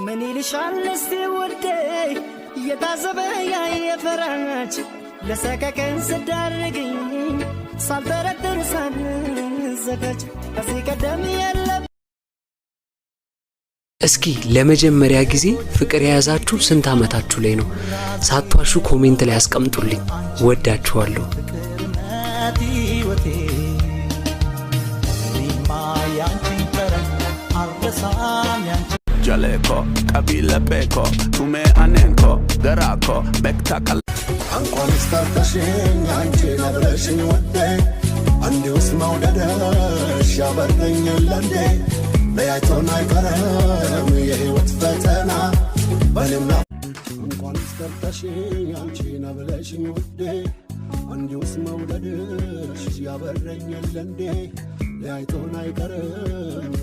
ምን ይልሻል እስቲ ውዴ እየታዘበ ያየፈራች ለሰከከን ስዳርግኝ ሳልጠረጥር ሳልዘጋጅ ከዚህ ቀደም የለም። እስኪ ለመጀመሪያ ጊዜ ፍቅር የያዛችሁ ስንት ዓመታችሁ ላይ ነው? ሳትዋሹ ኮሜንት ላይ አስቀምጡልኝ። ወዳችኋለሁ። Jaleko, kabila beko, tume anenko, garako, bektakal. Ankon startashin, anche nabrashin wade, andi usmau dadash, yabarring lande, layton ay karam, yehwat fatana, balimna. Ankon startashin, anche nabrashin wade, andi usmau dadash, yabarring lande, layton ay karam.